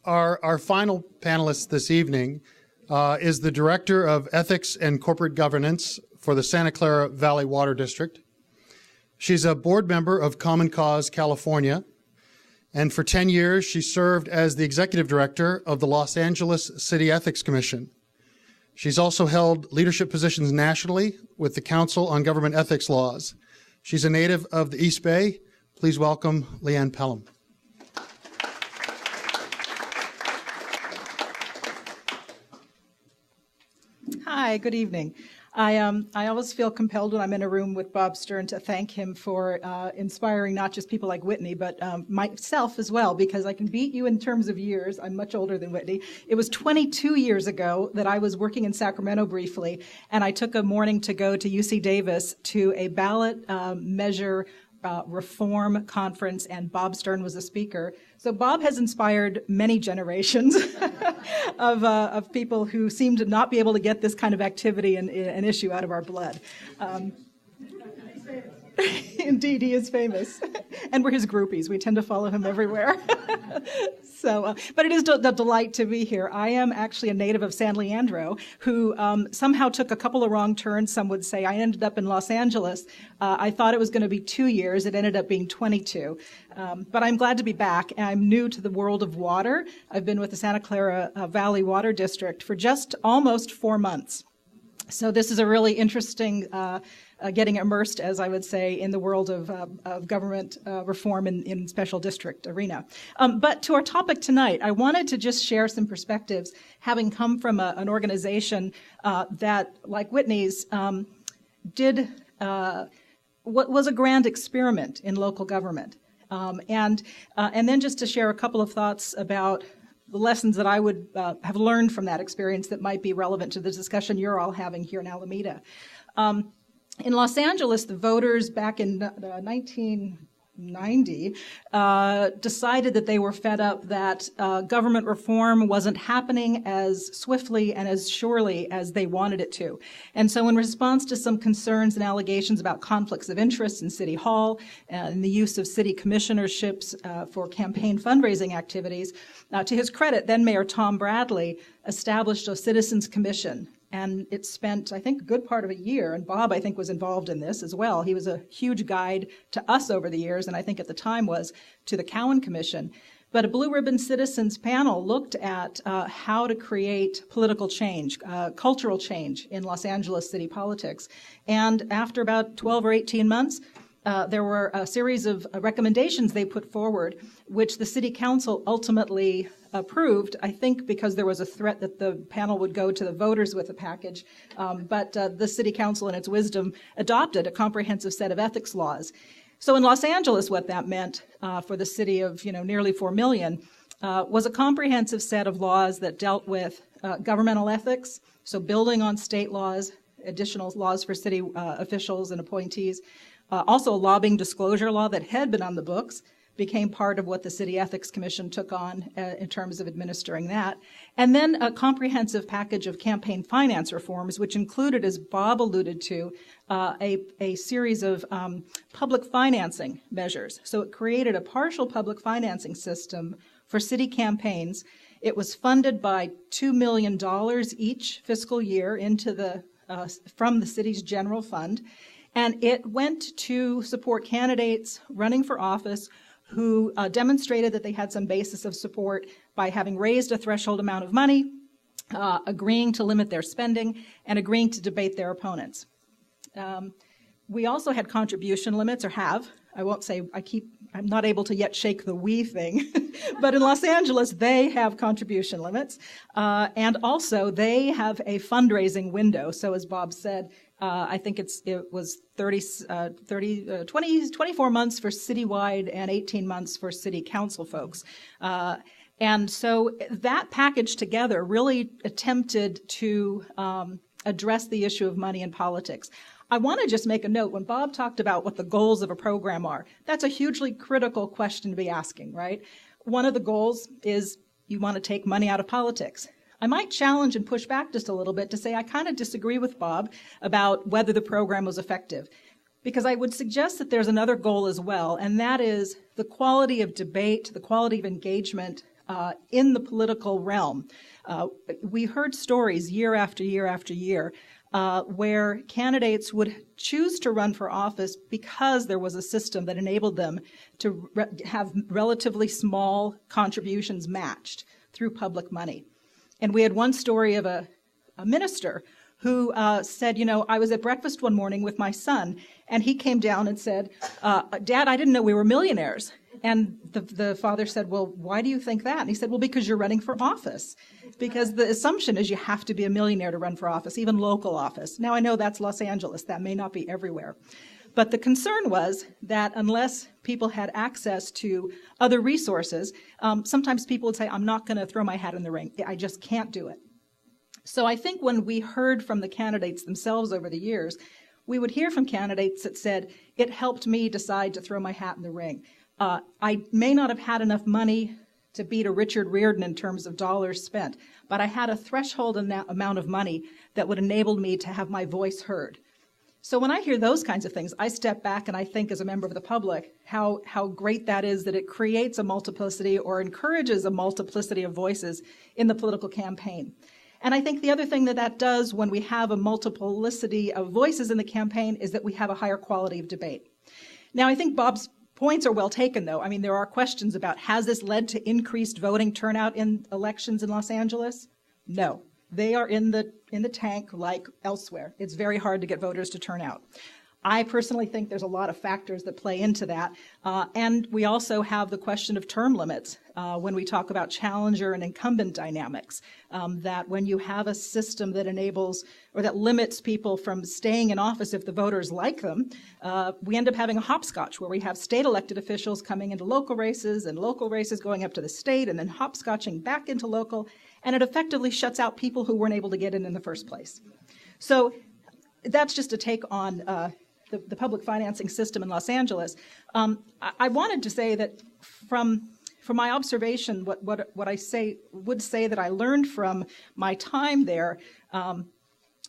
Our final panelist this evening is the Director of Ethics and Corporate Governance for the Santa Clara Valley Water District. She's a board member of Common Cause California, and for 10 years she served as the Executive Director of the Los Angeles City Ethics Commission. She's also held leadership positions nationally with the Council on Government Ethics Laws. She's a native of the East Bay. Please welcome Leanne Pelham. Hi, good evening. I always feel compelled when I'm in a room with Bob Stern to thank him for inspiring not just people like Whitney, but myself as well, because I can beat you in terms of years. I'm much older than Whitney. It was 22 years ago that I was working in Sacramento briefly, and I took a morning to go to UC Davis to a ballot measure reform conference, and Bob Stern was a speaker. So Bob has inspired many generations of people who seem to not be able to get this kind of activity and an issue out of our blood. Indeed, he is famous. And we're his groupies. We tend to follow him everywhere. But it is a delight to be here. I am actually a native of San Leandro who somehow took a couple of wrong turns, some would say. I ended up in Los Angeles. I thought it was going to be 2 years. It ended up being 22. But I'm glad to be back. I'm new to the world of water. I've been with the Santa Clara Valley Water District for just almost 4 months. So this is a really interesting getting immersed, as I would say, in the world of government reform in special district arena. But to our topic tonight, I wanted to just share some perspectives, having come from an organization that, like Whitney's, did what was a grand experiment in local government. And then just to share a couple of thoughts about the lessons that I would have learned from that experience that might be relevant to the discussion you're all having here in Alameda. In Los Angeles, the voters back in 1990 decided that they were fed up that government reform wasn't happening as swiftly and as surely as they wanted it to. And so in response to some concerns and allegations about conflicts of interest in City Hall and the use of city commissionerships for campaign fundraising activities, to his credit, then Mayor Tom Bradley established a citizens commission. And it spent, I think, a good part of a year, and Bob, I think, was involved in this as well. He was a huge guide to us over the years, and I think at the time was to the Cowan Commission. But a Blue Ribbon Citizens panel looked at how to create political change, cultural change in Los Angeles city politics. And after about 12 or 18 months, there were a series of recommendations they put forward, which the city council ultimately approved, I think because there was a threat that the panel would go to the voters with a package. But the city council, in its wisdom, adopted a comprehensive set of ethics laws. So in Los Angeles, what that meant for the city of nearly 4 million was a comprehensive set of laws that dealt with governmental ethics, so building on state laws, additional laws for city officials and appointees. Also, a lobbying disclosure law that had been on the books became part of what the City Ethics Commission took on in terms of administering that. And then a comprehensive package of campaign finance reforms, which included, as Bob alluded to, a series of public financing measures. So it created a partial public financing system for city campaigns. It was funded by $2 million each fiscal year from the city's general fund. And it went to support candidates running for office who demonstrated that they had some basis of support by having raised a threshold amount of money, agreeing to limit their spending, and agreeing to debate their opponents. We also had contribution limits, or have. I won't say I'm not able to yet shake the we thing, but in Los Angeles, they have contribution limits. And also, they have a fundraising window. So as Bob said, I think it was 24 months for citywide and 18 months for city council folks. And so that package together really attempted to address the issue of money in politics. I want to just make a note. When Bob talked about what the goals of a program are, that's a hugely critical question to be asking, right? One of the goals is you want to take money out of politics. I might challenge and push back just a little bit to say I kind of disagree with Bob about whether the program was effective, because I would suggest that there's another goal as well, and that is the quality of debate, the quality of engagement in the political realm. We heard stories year after year after year where candidates would choose to run for office because there was a system that enabled them to have relatively small contributions matched through public money. And we had one story of a minister who said, you know, I was at breakfast one morning with my son, and he came down and said, Dad, I didn't know we were millionaires. And the father said, well, why do you think that? And he said, well, because you're running for office. Because the assumption is you have to be a millionaire to run for office, even local office. Now, I know that's Los Angeles. That may not be everywhere. But the concern was that unless people had access to other resources, sometimes people would say, I'm not going to throw my hat in the ring. I just can't do it. So I think when we heard from the candidates themselves over the years, we would hear from candidates that said, it helped me decide to throw my hat in the ring. I may not have had enough money to beat a Richard Riordan in terms of dollars spent, but I had a threshold amount of money that would enable me to have my voice heard. So when I hear those kinds of things, I step back and I think as a member of the public how great that is that it creates a multiplicity or encourages a multiplicity of voices in the political campaign. And I think the other thing that does when we have a multiplicity of voices in the campaign is that we have a higher quality of debate. Now, I think Bob's points are well taken, though. I mean, there are questions about, has this led to increased voting turnout in elections in Los Angeles? No. They are in the tank like elsewhere. It's very hard to get voters to turn out. I personally think there's a lot of factors that play into that. And we also have the question of term limits when we talk about challenger and incumbent dynamics, that when you have a system that enables or that limits people from staying in office if the voters like them, we end up having a hopscotch where we have state elected officials coming into local races and local races going up to the state and then hopscotching back into local, and it effectively shuts out people who weren't able to get in the first place. So that's just a take on the public financing system in Los Angeles. I wanted to say that from my observation, what I would say that I learned from my time there,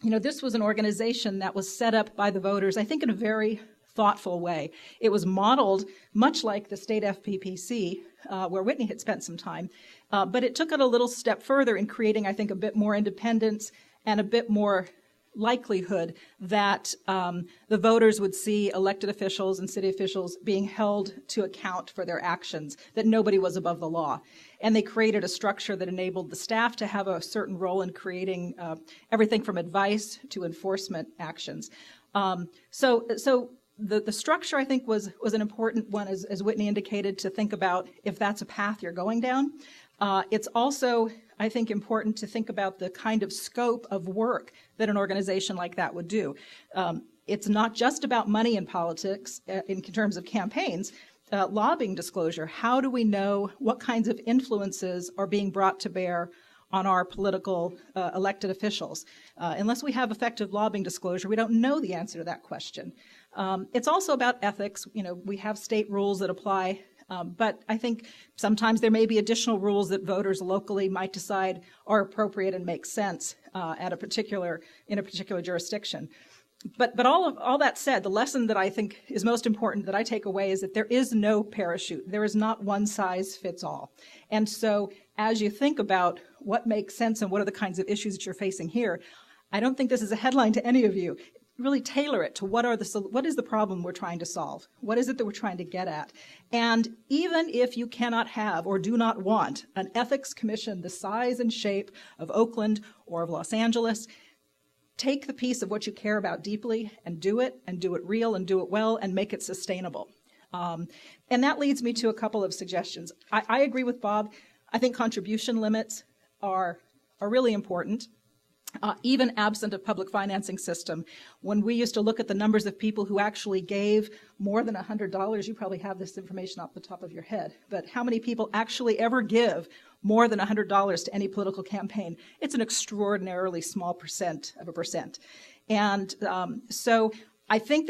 this was an organization that was set up by the voters, I think, in a very thoughtful way. It was modeled much like the state FPPC, where Whitney had spent some time, but it took it a little step further in creating, I think, a bit more independence and a bit more likelihood that the voters would see elected officials and city officials being held to account for their actions, that nobody was above the law. And they created a structure that enabled the staff to have a certain role in creating everything from advice to enforcement actions. So the structure, I think, was an important one, as Whitney indicated, to think about if that's a path you're going down. It's also, I think, important to think about the kind of scope of work that an organization like that would do. It's not just about money in politics in terms of campaigns. Lobbying disclosure, how do we know what kinds of influences are being brought to bear on our political elected officials? Unless we have effective lobbying disclosure, we don't know the answer to that question. It's also about ethics. We have state rules that apply. But I think sometimes there may be additional rules that voters locally might decide are appropriate and make sense in a particular jurisdiction. But all that said, the lesson that I think is most important that I take away is that there is no parachute. There is not one size fits all. And so as you think about what makes sense and what are the kinds of issues that you're facing here, I don't think this is a headline to any of you. Really tailor it to what is the problem we're trying to solve? What is it that we're trying to get at? And even if you cannot have or do not want an ethics commission the size and shape of Oakland or of Los Angeles, take the piece of what you care about deeply and do it real and do it well and make it sustainable. And that leads me to a couple of suggestions. I agree with Bob. I think contribution limits are really important. Even absent a public financing system, when we used to look at the numbers of people who actually gave more than $100, you probably have this information off the top of your head, but how many people actually ever give more than $100 to any political campaign? It's an extraordinarily small percent of a percent. And so I think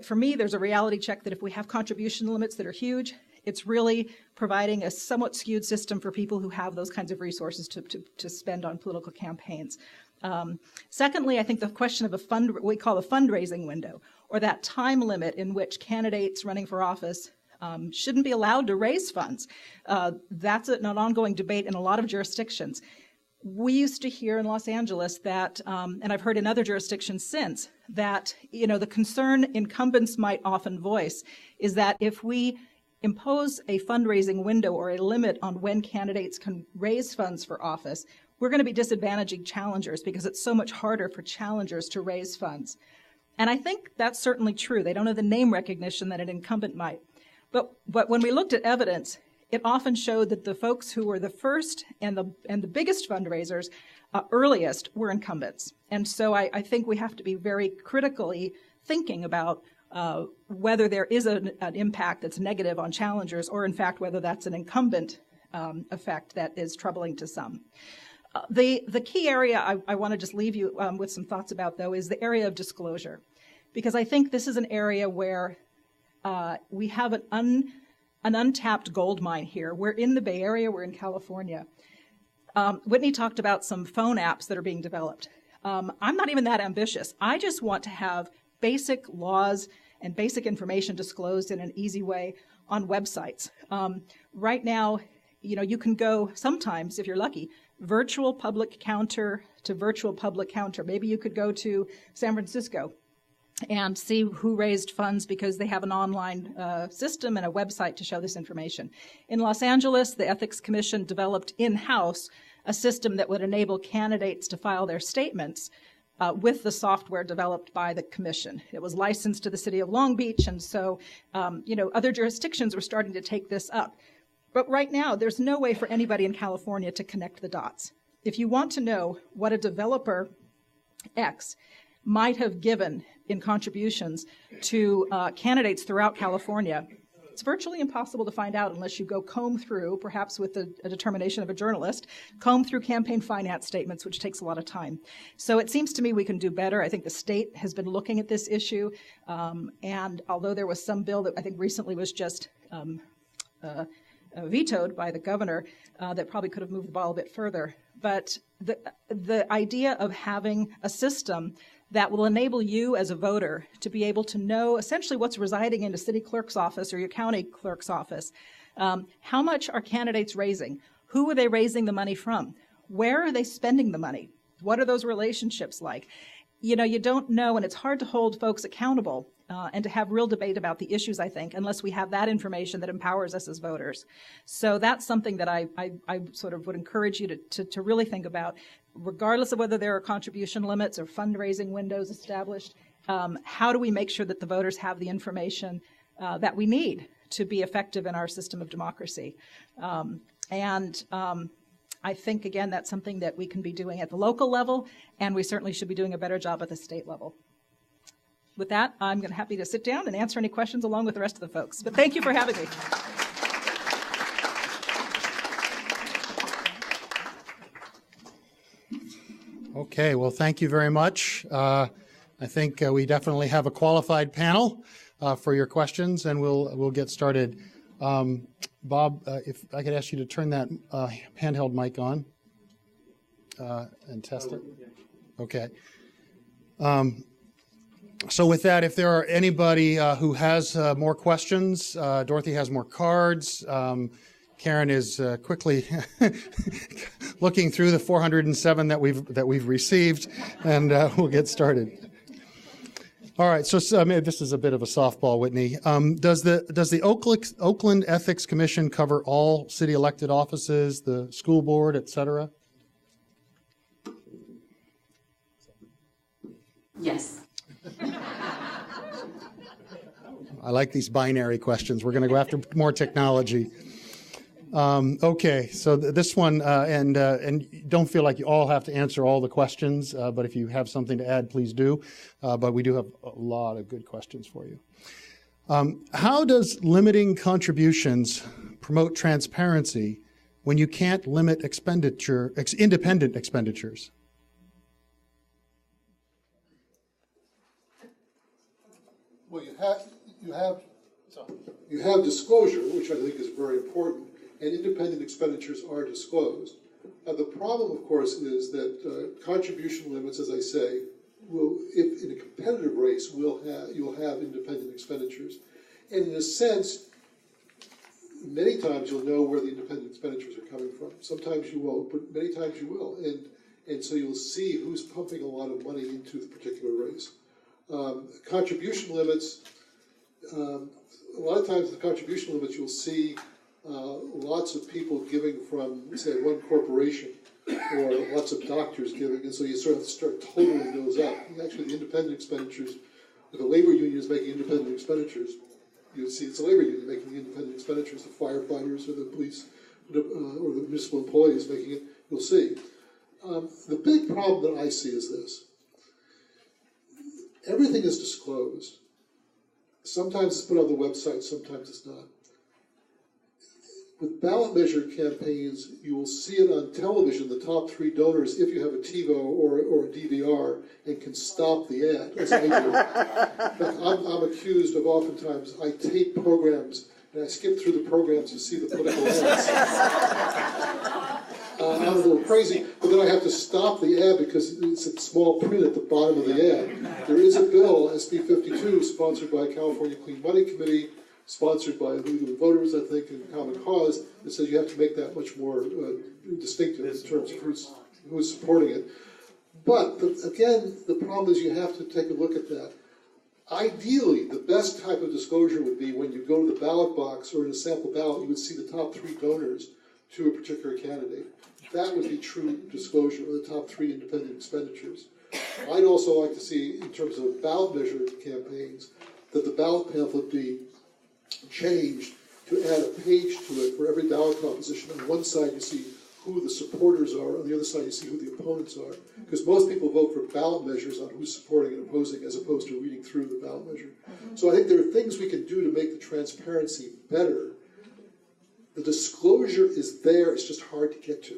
for me, there's a reality check that if we have contribution limits that are huge, it's really providing a somewhat skewed system for people who have those kinds of resources to spend on political campaigns. Secondly, I think the question of what we call a fundraising window, or that time limit in which candidates running for office shouldn't be allowed to raise funds. That's an ongoing debate in a lot of jurisdictions. We used to hear in Los Angeles that, and I've heard in other jurisdictions since, that the concern incumbents might often voice is that if we impose a fundraising window or a limit on when candidates can raise funds for office, we're going to be disadvantaging challengers because it's so much harder for challengers to raise funds. And I think that's certainly true. They don't have the name recognition that an incumbent might. But when we looked at evidence, it often showed that the folks who were the first and the biggest fundraisers earliest were incumbents. And so I think we have to be very critically thinking about whether there is an impact that's negative on challengers, or in fact whether that's an incumbent effect that is troubling to some. The key area I want to just leave you with some thoughts about, though, is the area of disclosure, because I think this is an area where we have an untapped gold mine here. We're in the Bay Area, we're in California. Whitney talked about some phone apps that are being developed. I'm not even that ambitious. I just want to have basic laws and basic information disclosed in an easy way on websites. Right now, you can go sometimes, if you're lucky, virtual public counter to virtual public counter. Maybe you could go to San Francisco and see who raised funds because they have an online system and a website to show this information. In Los Angeles, the Ethics Commission developed in-house a system that would enable candidates to file their statements with the software developed by the commission. It was licensed to the city of Long Beach, and so other jurisdictions were starting to take this up. But right now, there's no way for anybody in California to connect the dots. If you want to know what a developer X might have given in contributions to candidates throughout California, it's virtually impossible to find out unless you go comb through, perhaps with a determination of a journalist, comb through campaign finance statements, which takes a lot of time. So it seems to me we can do better. I think the state has been looking at this issue, and although there was some bill that I think recently was just vetoed by the governor that probably could have moved the ball a bit further. But the idea of having a system that will enable you as a voter to be able to know essentially what's residing in a city clerk's office or your county clerk's office. How much are candidates raising? Who are they raising the money from? Where are they spending the money? What are those relationships like? You don't know, and it's hard to hold folks accountable and to have real debate about the issues, I think, unless we have that information that empowers us as voters. So that's something that I sort of would encourage you to really think about, regardless of whether there are contribution limits or fundraising windows established. How do we make sure that the voters have the information that we need to be effective in our system of democracy? I think, again, that's something that we can be doing at the local level, and we certainly should be doing a better job at the state level. With that, I'm happy to sit down and answer any questions along with the rest of the folks. But thank you for having me. Okay, well, thank you very much. I think we definitely have a qualified panel for your questions, and we'll get started. Bob, if I could ask you to turn that handheld mic on and test it. Okay. So with that, if there are anybody who has more questions, Dorothy has more cards. Karen is quickly looking through the 407 that we've received, and we'll get started. All right. So this is a bit of a softball, Whitney. Does the Oakland Ethics Commission cover all city elected offices, the school board, et cetera? Yes. I like these binary questions. We're going to go after more technology. Okay, so this one, and don't feel like you all have to answer all the questions, but if you have something to add, please do. But we do have a lot of good questions for you. How does limiting contributions promote transparency when you can't limit independent expenditures? Well, you have disclosure, which I think is very important, and independent expenditures are disclosed. The problem, of course, is that contribution limits, as I say, if in a competitive race, you'll have independent expenditures. And in a sense, many times you'll know where the independent expenditures are coming from. Sometimes you won't, but many times you will. And so you'll see who's pumping a lot of money into the particular race. Contribution limits, a lot of times the contribution limits you'll see lots of people giving from, say, one corporation, or lots of doctors giving, and so you sort of have to start totaling those up. And actually, the independent expenditures, if the labor union is making independent expenditures, you'll see it's the labor union making the independent expenditures, the firefighters or the police or the municipal employees making it, you'll see. The big problem that I see is this. Everything is disclosed. Sometimes it's put on the website, sometimes it's not. With ballot measure campaigns, you will see it on television, the top 3 donors, if you have a TiVo or a DVR and can stop the ad, as I do. I'm accused of oftentimes, I tape programs and I skip through the programs to see the political ads. I'm a little crazy, but then I have to stop the ad because it's in small print at the bottom of the ad. There is a bill, SB 52, sponsored by California Clean Money Committee, sponsored by Legal Voters, I think, and Common Cause, that says you have to make that much more distinctive in terms of who's supporting it. But, again, the problem is you have to take a look at that. Ideally, the best type of disclosure would be when you go to the ballot box or in a sample ballot, you would see the top 3 donors to a particular candidate. That would be true disclosure, or the top 3 independent expenditures. I'd also like to see, in terms of ballot measure campaigns, that the ballot pamphlet be changed to add a page to it for every ballot composition. On one side you see who the supporters are, on the other side you see who the opponents are. Because most people vote for ballot measures on who's supporting and opposing as opposed to reading through the ballot measure. So I think there are things we can do to make the transparency better. The disclosure is there, it's just hard to get to.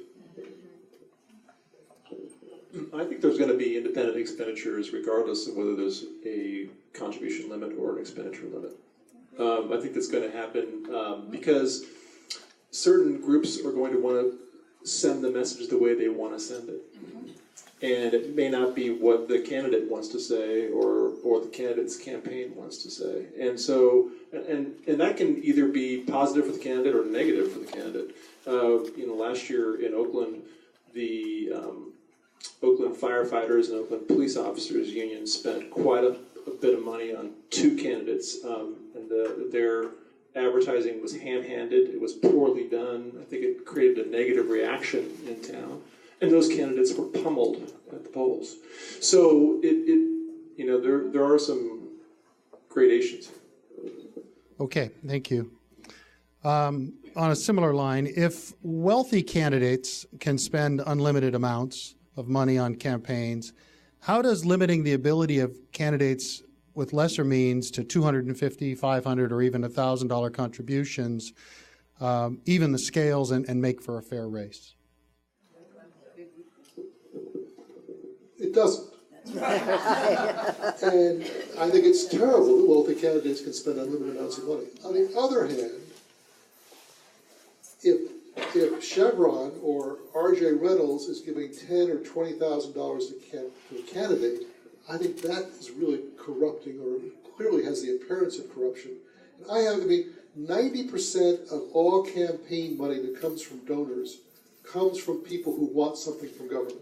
I think there's going to be independent expenditures regardless of whether there's a contribution limit or an expenditure limit. I think that's going to happen because certain groups are going to want to send the message the way they want to send it. And it may not be what the candidate wants to say or the candidate's campaign wants to say. And so, and that can either be positive for the candidate or negative for the candidate. Last year in Oakland, the Oakland firefighters and Oakland police officers union spent quite a bit of money on 2 candidates, and their advertising was ham-handed. It was poorly done. I think it created a negative reaction in town, and those candidates were pummeled at the polls. So there are some gradations. Okay, thank you. On a similar line, if wealthy candidates can spend unlimited amounts of money on campaigns, how does limiting the ability of candidates with lesser means to $250, $500, or even $1,000 contributions even the scales and make for a fair race? It doesn't. And I think it's terrible that wealthy candidates can spend unlimited amounts of money. On the other hand, if Chevron or R.J. Reynolds is giving $10,000 or $20,000 to a candidate, I think that is really corrupting, or clearly has the appearance of corruption. And 90% of all campaign money that comes from donors comes from people who want something from government.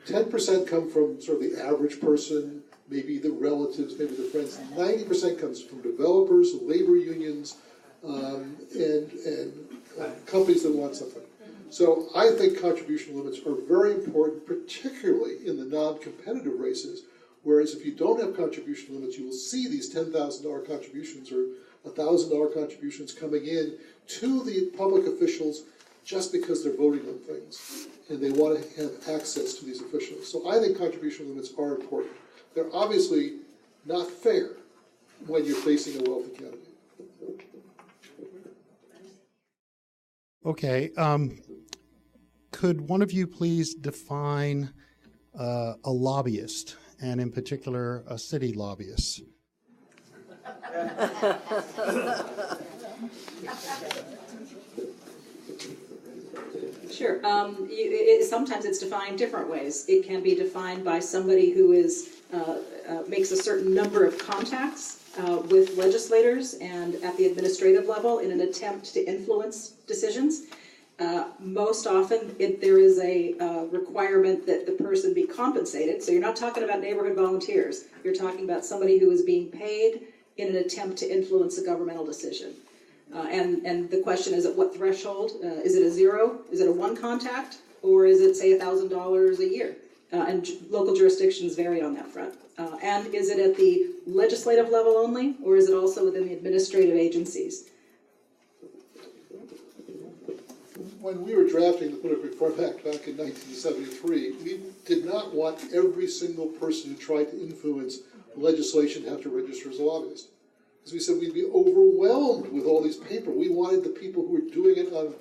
10% come from sort of the average person, maybe the relatives, maybe the friends. 90% comes from developers, labor unions, and companies that want something. So I think contribution limits are very important, particularly in the non-competitive races, whereas if you don't have contribution limits, you will see these $10,000 contributions or $1,000 contributions coming in to the public officials just because they're voting on things and they want to have access to these officials. So I think contribution limits are important. They're obviously not fair when you're facing a wealthy candidate. Okay. Could one of you please define a lobbyist, and in particular a city lobbyist? Sure. Sometimes it's defined different ways. It can be defined by somebody who is makes a certain number of contacts with legislators and at the administrative level in an attempt to influence decisions. Most often, there is a requirement that the person be compensated. So you're not talking about neighborhood volunteers. You're talking about somebody who is being paid in an attempt to influence a governmental decision. And the question is, at what threshold? Is it a zero? Is it a one contact? Or is it, say, $1,000 a year? And local jurisdictions vary on that front. And is it at the legislative level only, or is it also within the administrative agencies? When we were drafting the Political Reform Act back in 1973, we did not want every single person who tried to influence legislation to have to register as a lobbyist. Because we said we'd be overwhelmed with all these people. We wanted the people who were doing it on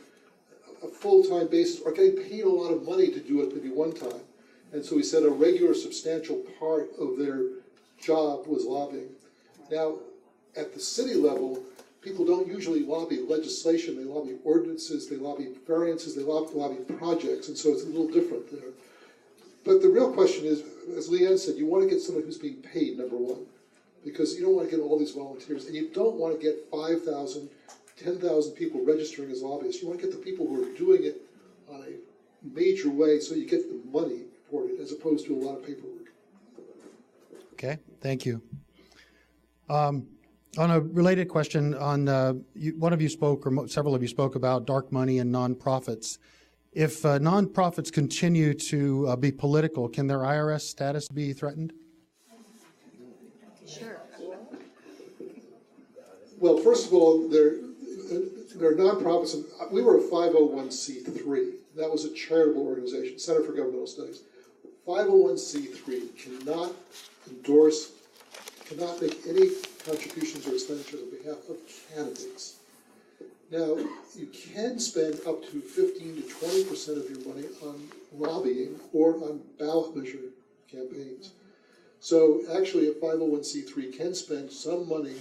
a full-time basis or getting paid a lot of money to do it maybe one time. And so we said a regular substantial part of their job was lobbying. Now, at the city level, people don't usually lobby legislation. They lobby ordinances, they lobby variances, they lobby projects, and so it's a little different there. But the real question is, as Leanne said, you want to get somebody who's being paid, number one, because you don't want to get all these volunteers, and you don't want to get 5,000, 10,000 people registering as lobbyists. You want to get the people who are doing it on a major way so you get the money for it, as opposed to a lot of paperwork. Okay, thank you. On a related question, one of you spoke, or several of you spoke about dark money and nonprofits. If nonprofits continue to be political, can their IRS status be threatened? Sure. Well, first of all, they're nonprofits. And we were a 501c3. That was a charitable organization, Center for Governmental Studies. 501c3 cannot endorse, cannot make any contributions or expenditures on behalf of candidates. Now, you can spend up to 15 to 20% of your money on lobbying or on ballot measure campaigns. So actually a 501c3 can spend some money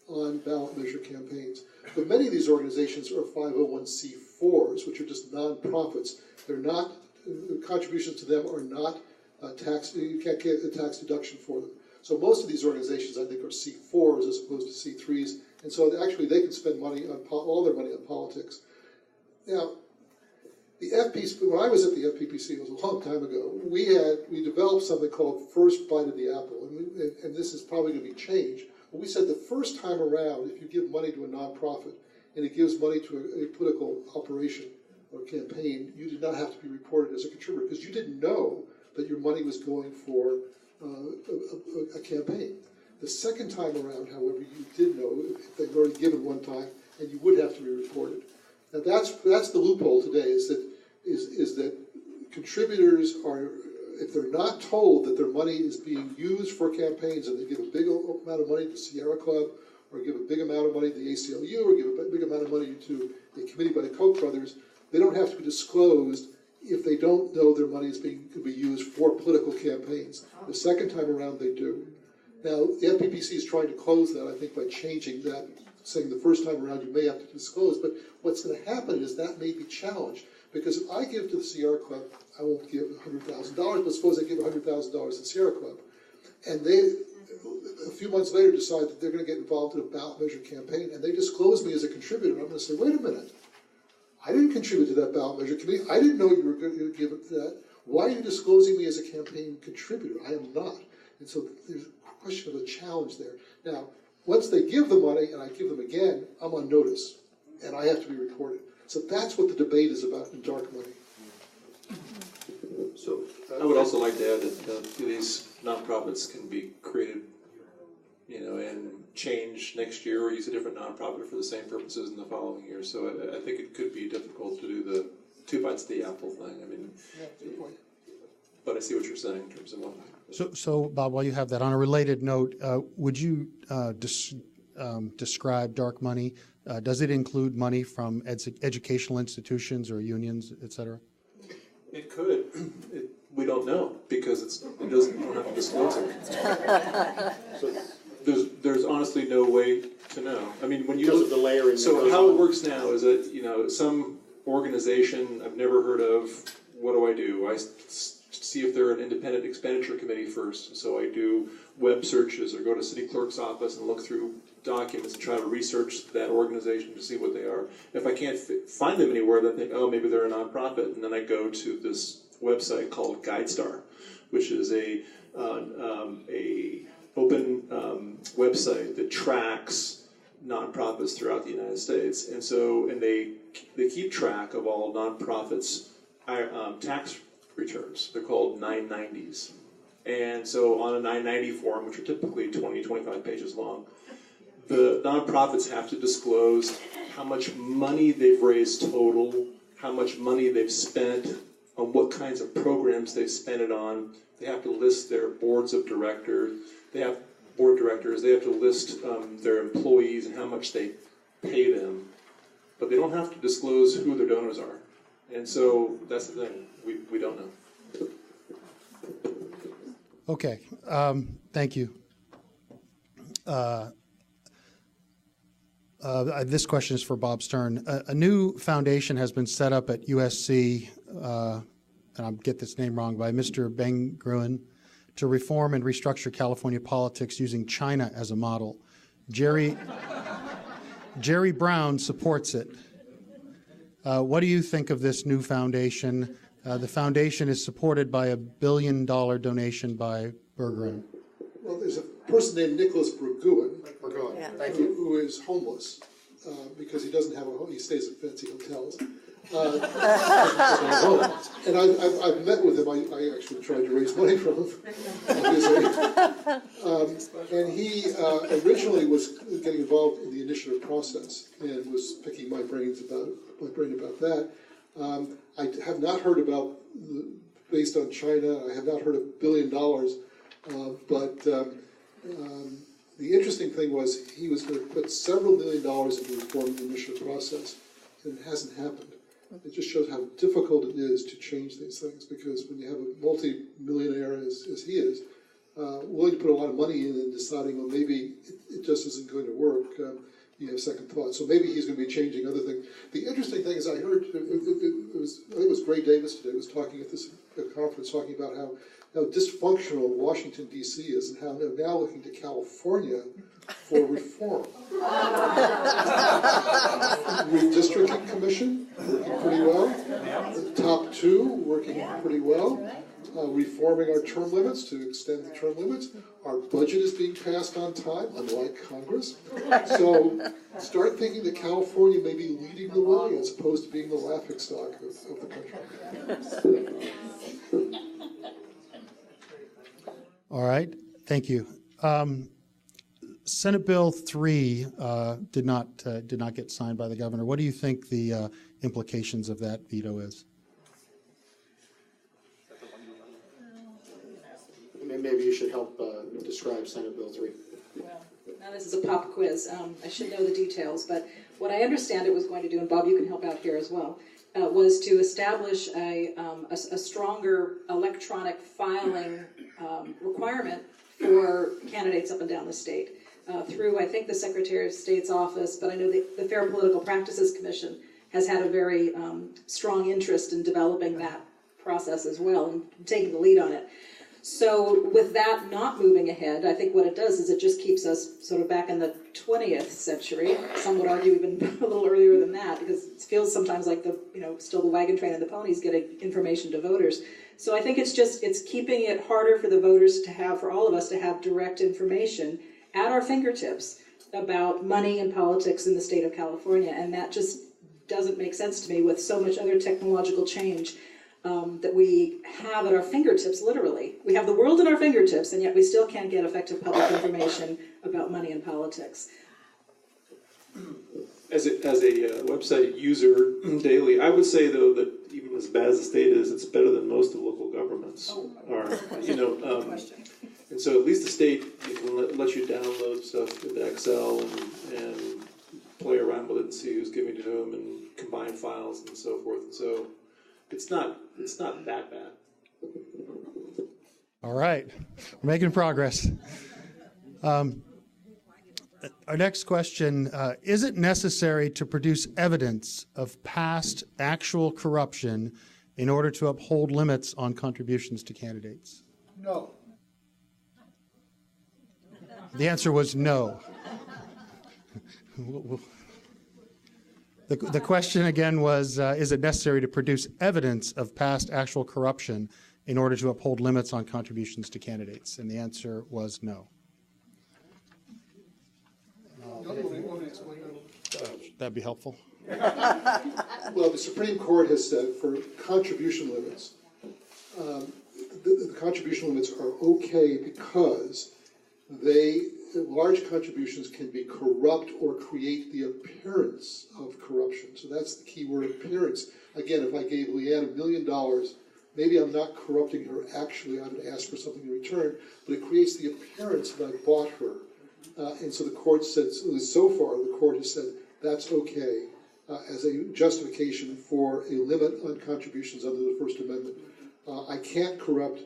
on ballot measure campaigns. But many of these organizations are 501c4s, which are just nonprofits. They're not, contributions to them are not tax, you can't get a tax deduction for them. So most of these organizations, I think, are C4s as opposed to C3s, and so actually they can spend money on all their money on politics. Now, the FPC, when I was at the FPPC, it was a long time ago, we developed something called First Bite of the Apple, and this is probably going to be changed. But we said the first time around, if you give money to a nonprofit and it gives money to a political operation or campaign, you did not have to be reported as a contributor because you didn't know that your money was going for a campaign. The second time around, however, you did know if they've already given one time, and you would have to be reported. Now that's the loophole today. Is that contributors are, if they're not told that their money is being used for campaigns, and they give a big amount of money to Sierra Club, or give a big amount of money to the ACLU, or give a big amount of money to a committee by the Koch brothers, they don't have to be disclosed if they don't know their money is could be used for political campaigns. The second time around, they do. Now, the FPPC is trying to close that, I think, by changing that, saying the first time around you may have to disclose, but what's going to happen is that may be challenged, because if I give to the Sierra Club, I won't give $100,000, but suppose I give $100,000 to Sierra Club, and they, a few months later, decide that they're going to get involved in a ballot measure campaign, and they disclose me as a contributor, I'm going to say, wait a minute, I didn't contribute to that ballot measure committee. I didn't know you were going to give it to that. Why are you disclosing me as a campaign contributor? I am not. And so there's a question of a challenge there. Now, once they give the money and I give them again, I'm on notice and I have to be reported. So that's what the debate is about in dark money. So I would also like to add that these nonprofits can be created, and change next year, or use a different nonprofit for the same purposes in the following year. So I think it could be difficult to do the two bites of the apple thing. I mean, but I see what you're saying in terms of one. So Bob, while you have that, on a related note, would you describe dark money? Does it include money from educational institutions or unions, et cetera? It could. We don't know because you don't have to disclose it. So there's honestly no way to know. I mean, when you because of the layering. So how it works now is that some organization I've never heard of. What do? I see if they're an independent expenditure committee first. So I do web searches or go to city clerk's office and look through documents and try to research that organization to see what they are. If I can't find them anywhere, then I think, oh, maybe they're a nonprofit, and then I go to this website called GuideStar, which is a open website that tracks nonprofits throughout the United States, and they keep track of all nonprofits' tax returns. They're called 990s, and so on a 990 form, which are typically 20, 25 pages long, the nonprofits have to disclose how much money they've raised total, how much money they've spent, on what kinds of programs they've spent it on. They have to list their boards of directors. They have board directors. They have to list their employees and how much they pay them. But they don't have to disclose who their donors are. And so that's the thing. We don't know. Okay. Thank you. This question is for Bob Stern. A new foundation has been set up at USC, and I'll get this name wrong, by Mr. Ben-Gruen, to reform and restructure California politics using China as a model. Jerry Brown supports it. What do you think of this new foundation? The foundation is supported by a $1 billion donation by Bergeron. Well, there's a person named Nicholas Bergeron, who is homeless because he doesn't have a home. He stays at fancy hotels. And I've met with him. I actually tried to raise money from him, obviously. And he originally was getting involved in the initiative process and was picking my brain about that. I have not heard about, based on China, I have not heard of $1 billion. But the interesting thing was he was going to put several $1 million into reforming the initiative process, and it hasn't happened. It just shows how difficult it is to change these things, because when you have a multi-millionaire as he is, willing to put a lot of money in and deciding, well, maybe it just isn't going to work, you have second thought. So maybe he's going to be changing other things. The interesting thing is I heard, I think it was Gray Davis today was talking at this conference, talking about how dysfunctional Washington, D.C. is, and how they're now looking to California for reform. Redistricting Commission, working pretty well. The top two, working pretty well. Reforming our term limits to extend the term limits. Our budget is being passed on time, unlike Congress. So start thinking that California may be leading the way as opposed to being the laughingstock of the country. All right, thank you. Senate Bill 3 did not get signed by the governor. What do you think the implications of that veto is? Maybe you should help describe Senate Bill 3. Well, now this is a pop quiz. I should know the details, but what I understand it was going to do, and Bob, you can help out here as well, was to establish a stronger electronic filing requirement for candidates up and down the state through, I think, the Secretary of State's office, but I know the Fair Political Practices Commission has had a very strong interest in developing that process as well and taking the lead on it. So with that not moving ahead, I think what it does is it just keeps us sort of back in the 20th century. Some would argue even a little earlier than that, because it feels sometimes like still the wagon train and the ponies getting information to voters. So I think it's keeping it harder for the voters to have, for all of us to have direct information at our fingertips about money and politics in the state of California. And that just doesn't make sense to me with so much other technological change that we have at our fingertips, literally. We have the world at our fingertips, and yet we still can't get effective public information about money and politics. As a website user daily, I would say, though, that even as bad as the state is, it's better than most of local governments are. And so at least the state can let you download stuff into Excel and play around with it and see who's giving to whom and combine files and so forth. And so it's not that bad. All right, we're making progress. Our next question, is it necessary to produce evidence of past actual corruption in order to uphold limits on contributions to candidates? No. The answer was no. The question again was, is it necessary to produce evidence of past actual corruption in order to uphold limits on contributions to candidates? And the answer was no. That'd be helpful. Well, the Supreme Court has said for contribution limits, the contribution limits are okay because large contributions can be corrupt or create the appearance of corruption. So that's the key word, appearance. Again, if I gave Leanne $1 million, maybe I'm not corrupting her actually, I'm going to ask for something in return, but it creates the appearance that I bought her. And so the court said, at least so far, the court has said that's okay as a justification for a limit on contributions under the First Amendment. I can't corrupt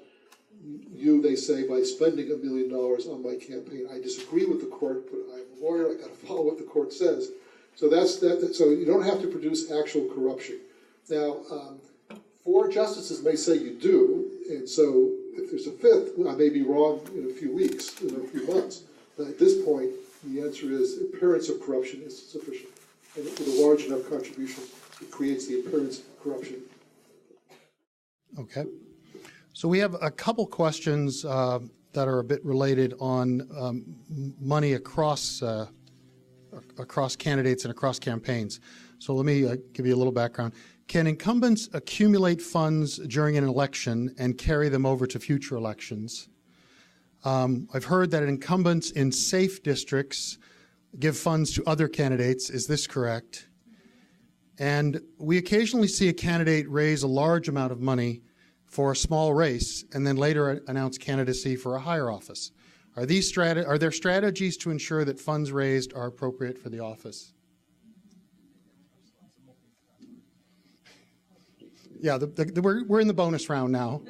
you, they say, by spending $1 million on my campaign. I disagree with the court, but I'm a lawyer, I got to follow what the court says. So that's that. So you don't have to produce actual corruption. Now, 4 justices may say you do, and so if there's a 5th, I may be wrong in a few weeks, in a few months. But at this point, the answer is appearance of corruption is sufficient. And with a large enough contribution, it creates the appearance of corruption. Okay. So we have a couple questions that are a bit related on money across candidates and across campaigns. So let me give you a little background. Can incumbents accumulate funds during an election and carry them over to future elections? I've heard that incumbents in safe districts give funds to other candidates. Is this correct? And we occasionally see a candidate raise a large amount of money for a small race and then later announce candidacy for a higher office. Are there strategies to ensure that funds raised are appropriate for the office? Yeah, we're in the bonus round now.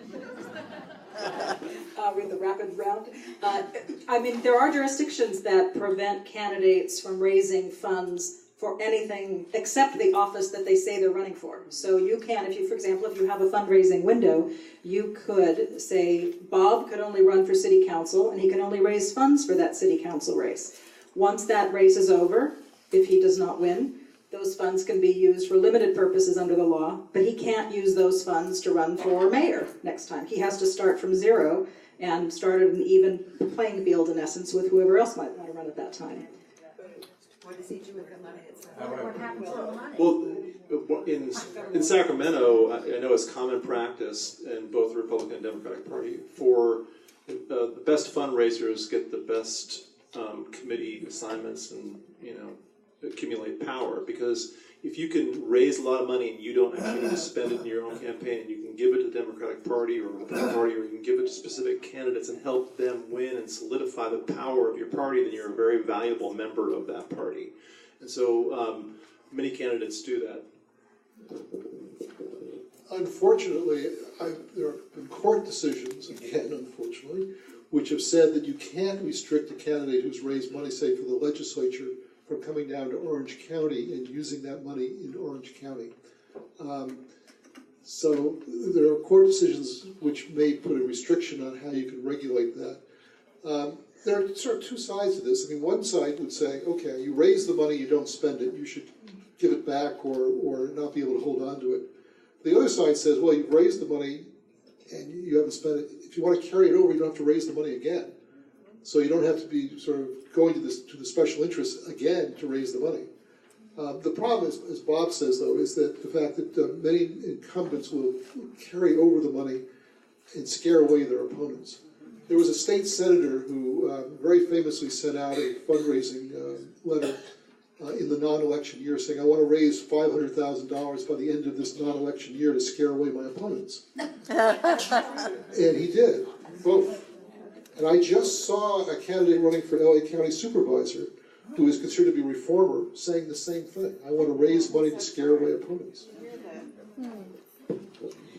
We're in the rapid round. I mean, there are jurisdictions that prevent candidates from raising funds for anything except the office that they say they're running for. So you can, for example, if you have a fundraising window, you could say Bob could only run for city council and he can only raise funds for that city council race. Once that race is over, if he does not win, those funds can be used for limited purposes under the law, but he can't use those funds to run for mayor next time. He has to start from zero and start at an even playing field, in essence, with whoever else might want to run at that time. What does he do with the money? What happens to the money? Well, in Sacramento, I know it's common practice in both the Republican and Democratic Party for the best fundraisers get the best committee assignments and, accumulate power, because if you can raise a lot of money and you don't actually need to spend it in your own campaign, and you can give it to the Democratic Party or Republican Party, or you can give it to specific candidates and help them win and solidify the power of your party, then you're a very valuable member of that party. And so many candidates do that. Unfortunately, there have been court decisions, again, unfortunately, which have said that you can't restrict a candidate who's raised money, say, for the legislature from coming down to Orange County and using that money in Orange County. So there are court decisions which may put a restriction on how you can regulate that. There are sort of 2 sides to this. I mean, one side would say, okay, you raise the money, you don't spend it, you should give it back or not be able to hold on to it. The other side says, well, you've raised the money and you haven't spent it. If you want to carry it over, you don't have to raise the money again. So you don't have to be sort of going to the special interests again to raise the money. The problem, as Bob says, though, is that the fact that many incumbents will carry over the money and scare away their opponents. There was a state senator who very famously sent out a fundraising letter in the non-election year saying, I want to raise $500,000 by the end of this non-election year to scare away my opponents. And he did, both. And I just saw a candidate running for LA County Supervisor who is considered to be a reformer saying the same thing. I want to raise money to scare away opponents.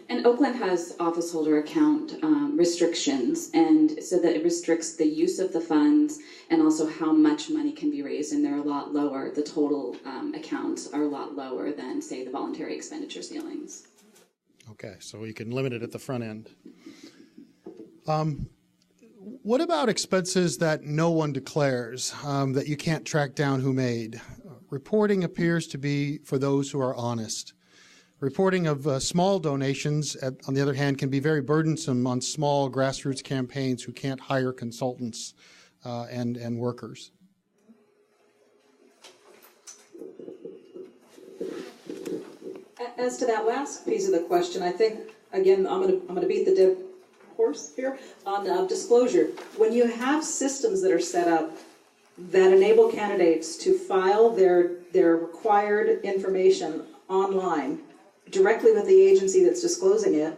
And Oakland has office holder account restrictions, and so that it restricts the use of the funds and also how much money can be raised, and they're a lot lower. The total accounts are a lot lower than, say, the voluntary expenditure ceilings. Okay, so you can limit it at the front end. What about expenses that no one declares, that you can't track down who made? Reporting appears to be for those who are honest. Reporting of small donations, on the other hand, can be very burdensome on small grassroots campaigns who can't hire consultants and workers. As to that last piece of the question, I think, again, I'm gonna beat the dead horse here on disclosure. When you have systems that are set up that enable candidates to file their required information online directly with the agency that's disclosing it,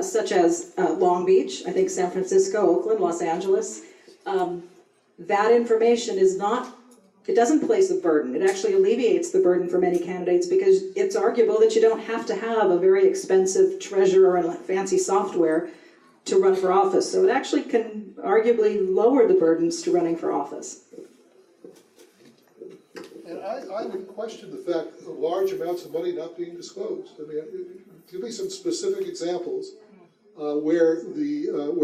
such as Long Beach, I think San Francisco, Oakland, Los Angeles, that information is not, it doesn't place a burden. It actually alleviates the burden for many candidates because it's arguable that you don't have to have a very expensive treasurer and fancy software to run for office. So it actually can arguably lower the burdens to running for office. And I would question the fact of large amounts of money not being disclosed. I mean, give me some specific examples where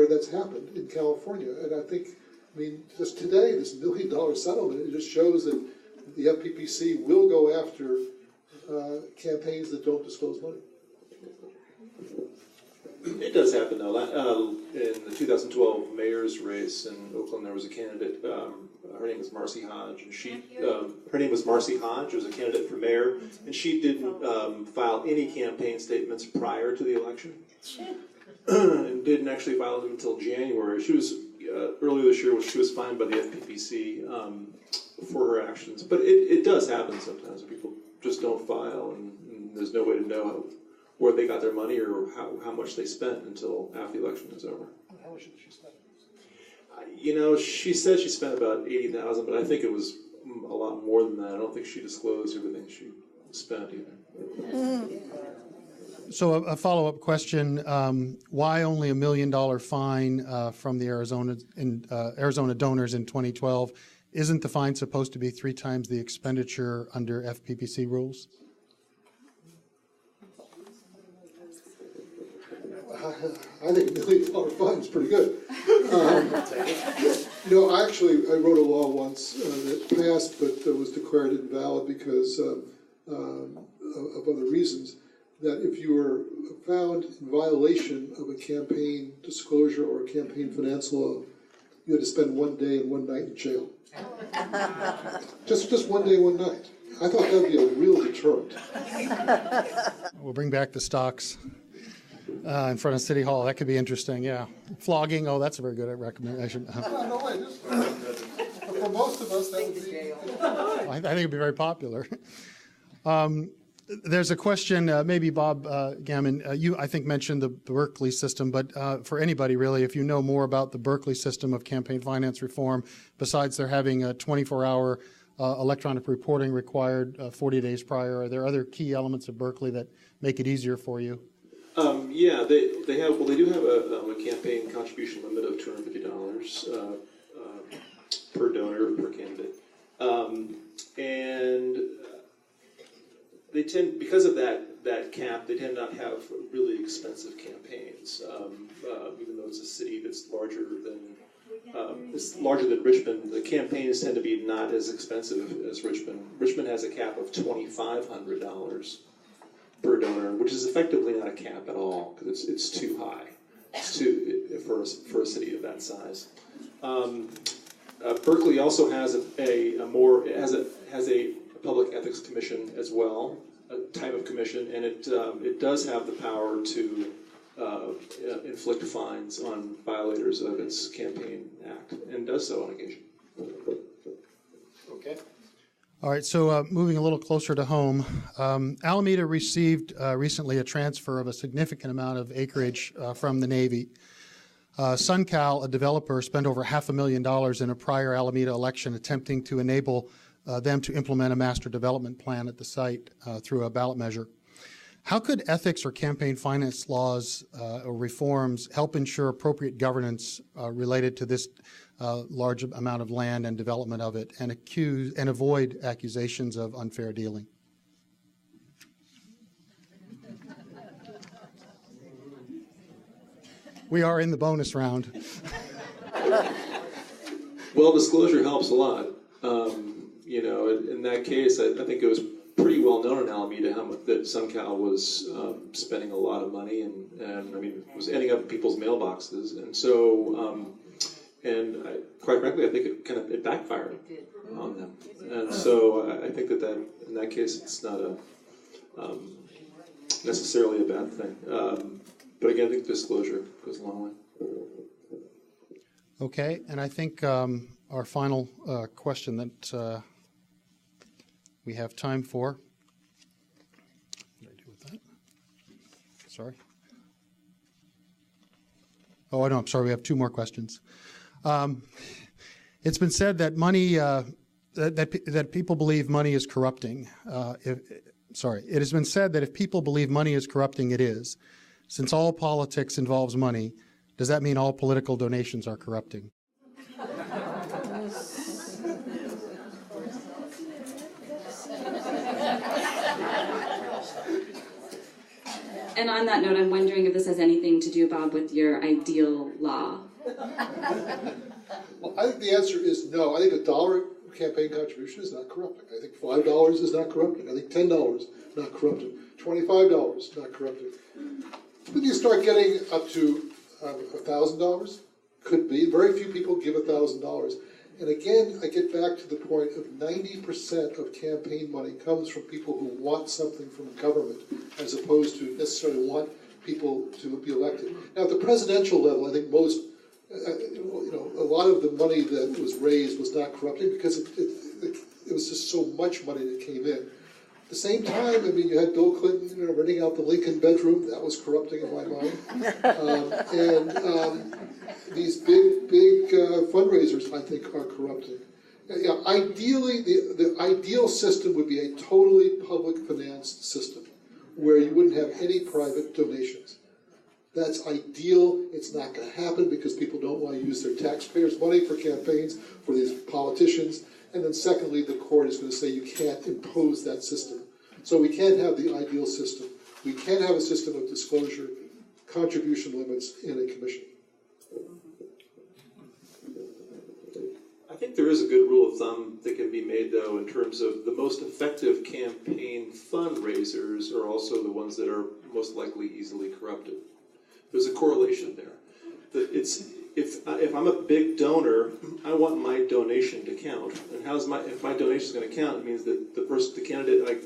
that's happened in California. And I think, I mean, just today, this $1 million settlement, it just shows that the FPPC will go after campaigns that don't disclose money. It does happen, though. In the 2012 mayor's race in Oakland, there was a candidate. Her name was Marcy Hodge, and her name was Marcy Hodge. Was a candidate for mayor, and she didn't file any campaign statements prior to the election, and didn't actually file them until January. She was earlier this year. She was fined by the FPPC for her actions. But it does happen sometimes. People just don't file, and there's no way to know where they got their money or how much they spent until after the election is over. How much did she spend? You know, she said she spent about $80,000, but I think it was a lot more than that. I don't think she disclosed everything she spent either. So a follow-up question: why only $1 million fine from the Arizona donors in 2012? Isn't the fine supposed to be 3 times the expenditure under FPPC rules? I think $1 million fine is pretty good. I wrote a law once that passed, but was declared invalid because of other reasons. That if you were found in violation of a campaign disclosure or a campaign finance law, you had to spend 1 day and 1 night in jail. just 1 day, 1 night. I thought that would be a real deterrent. We'll bring back the stocks in front of City Hall. That could be interesting, yeah. Flogging, oh, that's a very good recommendation. No way. For most of us, that would be... I think it would be very popular. There's a question, maybe Bob Gammon, you I think mentioned the Berkeley system, but for anybody really, if you know more about the Berkeley system of campaign finance reform, besides there having a 24-hour electronic reporting required 40 days prior, are there other key elements of Berkeley that make it easier for you? Yeah, they do have a campaign contribution limit of $250 per donor per candidate, and they tend, because of that cap, they tend not have really expensive campaigns. Even though it's a city that's larger than Richmond, the campaigns tend to be not as expensive as Richmond. Richmond has a cap of $2,500 per donor, which is effectively not a cap at all because it's too high. It's for a city of that size. Berkeley also has a public ethics commission as well, a type of commission, and it does have the power to inflict fines on violators of its campaign act, and does so on occasion. Okay. All right, so moving a little closer to home, Alameda received recently a transfer of a significant amount of acreage from the Navy. SunCal, a developer, spent over $500,000 in a prior Alameda election attempting to enable them to implement a master development plan at the site through a ballot measure. How could ethics or campaign finance laws or reforms help ensure appropriate governance related to this large amount of land and development of it, and avoid accusations of unfair dealing? we are in the bonus round. Well, disclosure helps a lot. In that case, I think it was pretty well known in Alameda how much that SunCal was spending a lot of money and it was ending up in people's mailboxes. And so, quite frankly, I think it backfired on them. And so I think that in that case, it's not necessarily a bad thing. But again, I think disclosure goes a long way. Okay, and I think our final question that we have time for. What did I do with that? Sorry. Oh, no, I'm sorry. We have two more questions. It's been said that money, that people believe money is corrupting. It has been said that if people believe money is corrupting, it is. Since all politics involves money, does that mean all political donations are corrupting? And on that note, I'm wondering if this has anything to do, Bob, with your ideal law. Well, I think the answer is no. I think $1 campaign contribution is not corrupting. I think $5 is not corrupting. I think $10 not corrupting. $25 not corrupting. When you start getting up to $1,000, could be. Very few people give $1,000. And again, I get back to the point of 90% of campaign money comes from people who want something from government, as opposed to necessarily want people to be elected. Now, at the presidential level, I think most, a lot of the money that was raised was not corrupting because it was just so much money that came in. At the same time, you had Bill Clinton renting out the Lincoln bedroom. That was corrupting in my mind. These big fundraisers, I think, are corrupting. Ideally, the ideal system would be a totally public financed system where you wouldn't have any private donations. That's ideal. It's not going to happen because people don't want to use their taxpayers' money for campaigns for these politicians. And then secondly, the court is going to say you can't impose that system. So we can't have the ideal system. We can't have a system of disclosure, contribution limits in a commission. I think there is a good rule of thumb that can be made, though, in terms of the most effective campaign fundraisers are also the ones that are most likely easily corrupted. There's a correlation there. If I'm a big donor, I want my donation to count. And if my donation is going to count, it means that the candidate I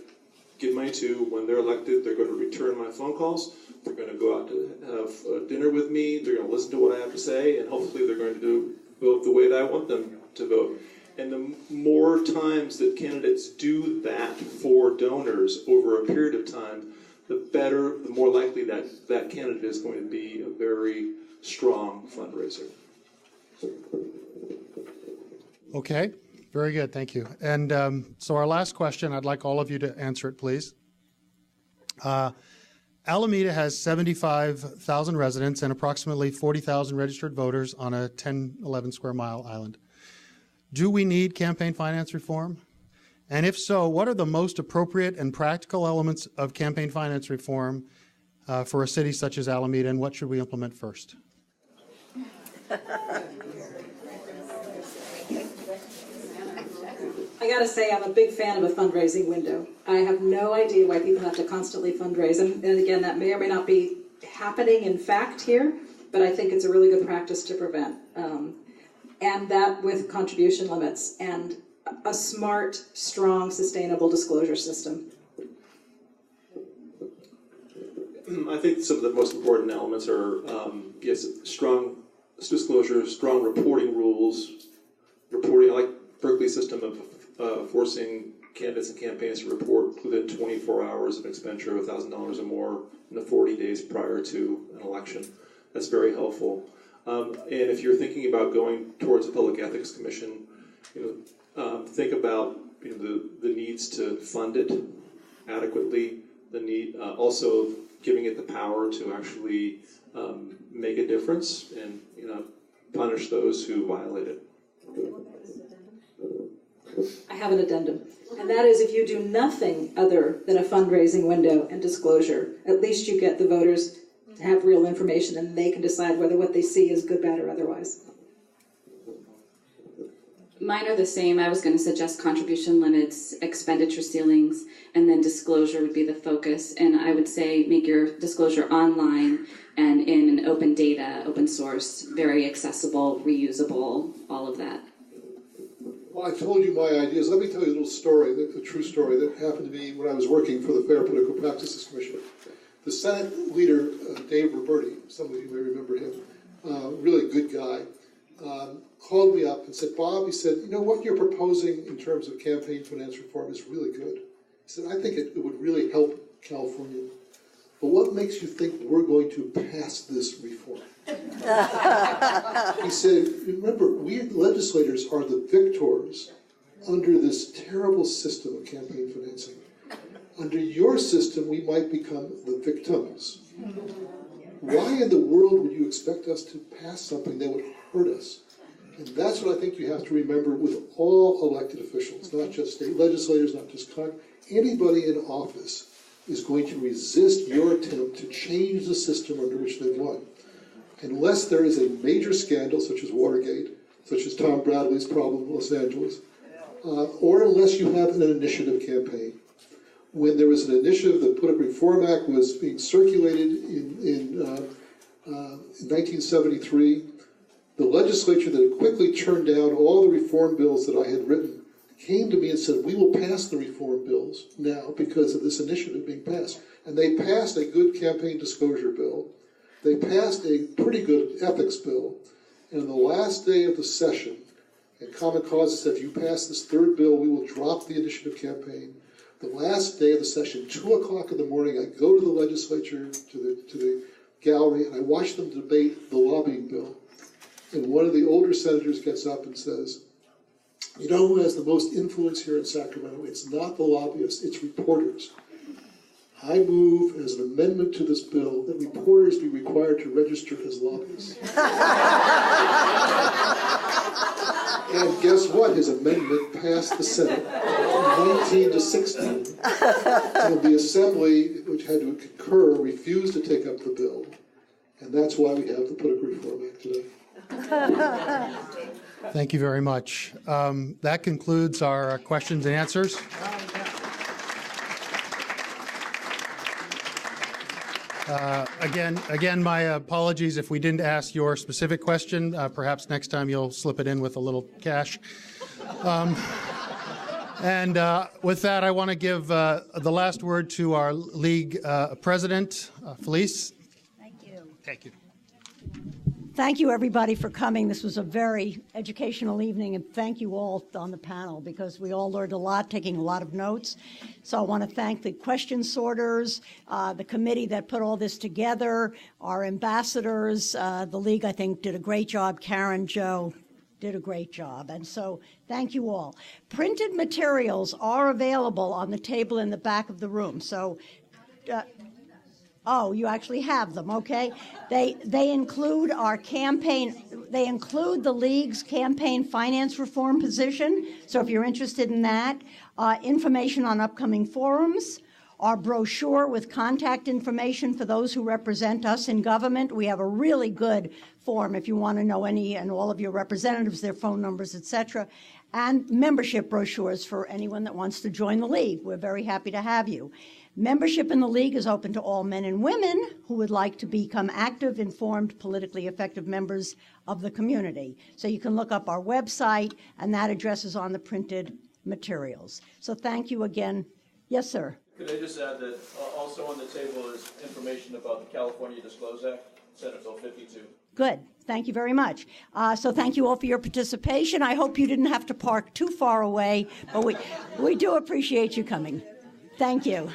give money to, when they're elected, they're going to return my phone calls. They're going to go out to have dinner with me. They're going to listen to what I have to say, and hopefully they're going to vote the way that I want them to vote. And the more times that candidates do that for donors over a period of time, the more likely that candidate is going to be a very strong fundraiser. Okay, very good, thank you. And so our last question, I'd like all of you to answer it, please. Alameda has 75,000 residents and approximately 40,000 registered voters on a 11 square mile island. Do we need campaign finance reform? And if so, what are the most appropriate and practical elements of campaign finance reform for a city such as Alameda, and what should we implement first? I gotta say, I'm a big fan of a fundraising window. I have no idea why people have to constantly fundraise. And again, that may or may not be happening in fact here, but I think it's a really good practice to prevent. And that with contribution limits and a smart, strong, sustainable disclosure system. I think some of the most important elements are, yes, strong disclosure, strong reporting rules, I like Berkeley's system of forcing candidates and campaigns to report within 24 hours of expenditure of $1,000 or more in the 40 days prior to an election. That's very helpful. And if you're thinking about going towards a public ethics commission, think about the needs to fund it adequately, the need also giving it the power to actually make a difference and punish those who violate it. I have an addendum, and that is if you do nothing other than a fundraising window and disclosure, at least you get the voters to have real information, and they can decide whether what they see is good, bad, or otherwise. Mine are the same. I was going to suggest contribution limits, expenditure ceilings, and then disclosure would be the focus. And I would say make your disclosure online and in an open data, open source, very accessible, reusable, all of that. Well, I told you my ideas. Let me tell you a little story, a true story that happened to me when I was working for the Fair Political Practices Commission. The Senate leader, Dave Roberti, some of you may remember him, really good guy, called me up and said, Bob, he said, you know, what you're proposing in terms of campaign finance reform is really good. He said, I think it would really help California. But what makes you think we're going to pass this reform? He said, remember, we legislators are the victors under this terrible system of campaign financing. Under your system, we might become the victims. Why in the world would you expect us to pass something that would hurt us? And that's what I think you have to remember with all elected officials, not just state legislators, not just Congress. Anybody in office is going to resist your attempt to change the system under which they won. Unless there is a major scandal, such as Watergate, such as Tom Bradley's problem in Los Angeles, or unless you have an initiative campaign. When there was an initiative, the Political Reform Act was being circulated in 1973, the legislature that had quickly turned down all the reform bills that I had written came to me and said, we will pass the reform bills now because of this initiative being passed. And they passed a good campaign disclosure bill. They passed a pretty good ethics bill. And on the last day of the session, and Common Cause said, if you pass this third bill, we will drop the initiative campaign. The last day of the session, 2 o'clock in the morning, I go to the legislature, to the gallery, and I watch them debate the lobbying bill. And one of the older senators gets up and says, you know who has the most influence here in Sacramento? It's not the lobbyists, it's reporters. I move as an amendment to this bill that reporters be required to register as lobbyists. And guess what? His amendment passed the Senate 19-16. And the Assembly, which had to concur, refused to take up the bill. And that's why we have the Political Reform Act today. Thank you very much. That concludes our questions and answers. Again, my apologies if we didn't ask your specific question. Perhaps next time you'll slip it in with a little cash. And with that, I want to give the last word to our league president, Felice. Thank you. Thank you. Thank you, everybody, for coming. This was a very educational evening, and thank you all on the panel because we all learned a lot, taking a lot of notes. So I want to thank the question sorters, the committee that put all this together, our ambassadors. The league, I think, did a great job. Karen, Joe did a great job. And so thank you all. Printed materials are available on the table in the back of the room. So oh, you actually have them, okay? They include our campaign, they include the league's campaign finance reform position, so if you're interested in that, information on upcoming forums, our brochure with contact information for those who represent us in government. We have a really good form if you want to know any and all of your representatives, their phone numbers, etc., and membership brochures for anyone that wants to join the league. We're very happy to have you. Membership in the league is open to all men and women who would like to become active, informed, politically effective members of the community. So you can look up our website, and that address is on the printed materials. So thank you again. Yes, sir. Could I just add that also on the table is information about the California Disclose Act, Senate Bill 52. Good. Thank you very much. So thank you all for your participation. I hope you didn't have to park too far away, but we do appreciate you coming. Thank you.